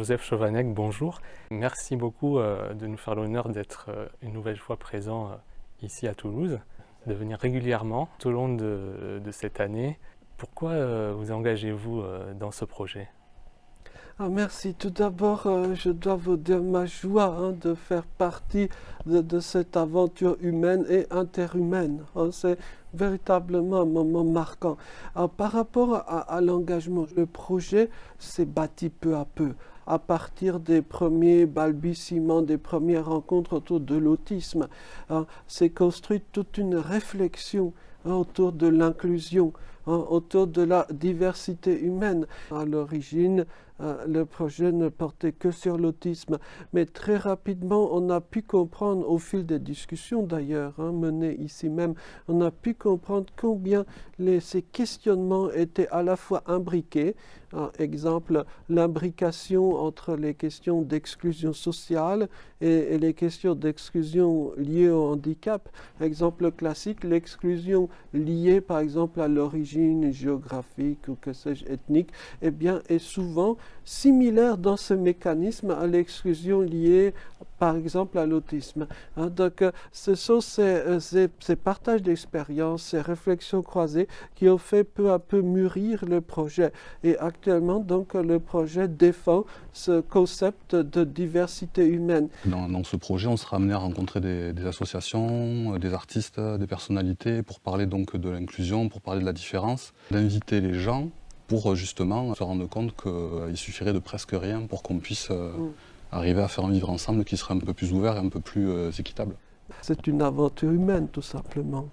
Joseph Chovanec, bonjour. Merci beaucoup de nous faire l'honneur d'être une nouvelle fois présent ici à Toulouse, de venir régulièrement tout au long de cette année. Pourquoi vous engagez-vous dans ce projet? Merci. Tout d'abord, je dois vous dire ma joie de faire partie de cette aventure humaine et interhumaine. C'est véritablement un moment marquant. Par rapport à l'engagement, le projet s'est bâti peu à peu. À partir des premiers balbutiements, des premières rencontres autour de l'autisme, s'est construite toute une réflexion autour de l'inclusion, autour de la diversité humaine. À l'origine, le projet ne portait que sur l'autisme, mais très rapidement, on a pu comprendre, au fil des discussions d'ailleurs, menées ici même, on a pu comprendre combien ces questionnements étaient à la fois imbriqués. Exemple, l'imbrication entre les questions d'exclusion sociale et les questions d'exclusion liées au handicap. Exemple classique, l'exclusion liée par exemple à l'origine géographique ou que sais-je ethnique, eh bien, est souvent similaire dans ce mécanisme à l'exclusion liée par exemple à l'autisme. Donc ce sont ces partages d'expériences, ces réflexions croisées qui ont fait peu à peu mûrir le projet. Et actuellement, donc, le projet défend ce concept de diversité humaine. Dans ce projet, on sera amené à rencontrer des associations, des artistes, des personnalités pour parler donc de l'inclusion, pour parler de la différence, d'inviter les gens pour justement se rendre compte qu'il suffirait de presque rien pour qu'on puisse arriver à faire un vivre ensemble qui serait un peu plus ouvert et un peu plus équitable. C'est une aventure humaine, tout simplement.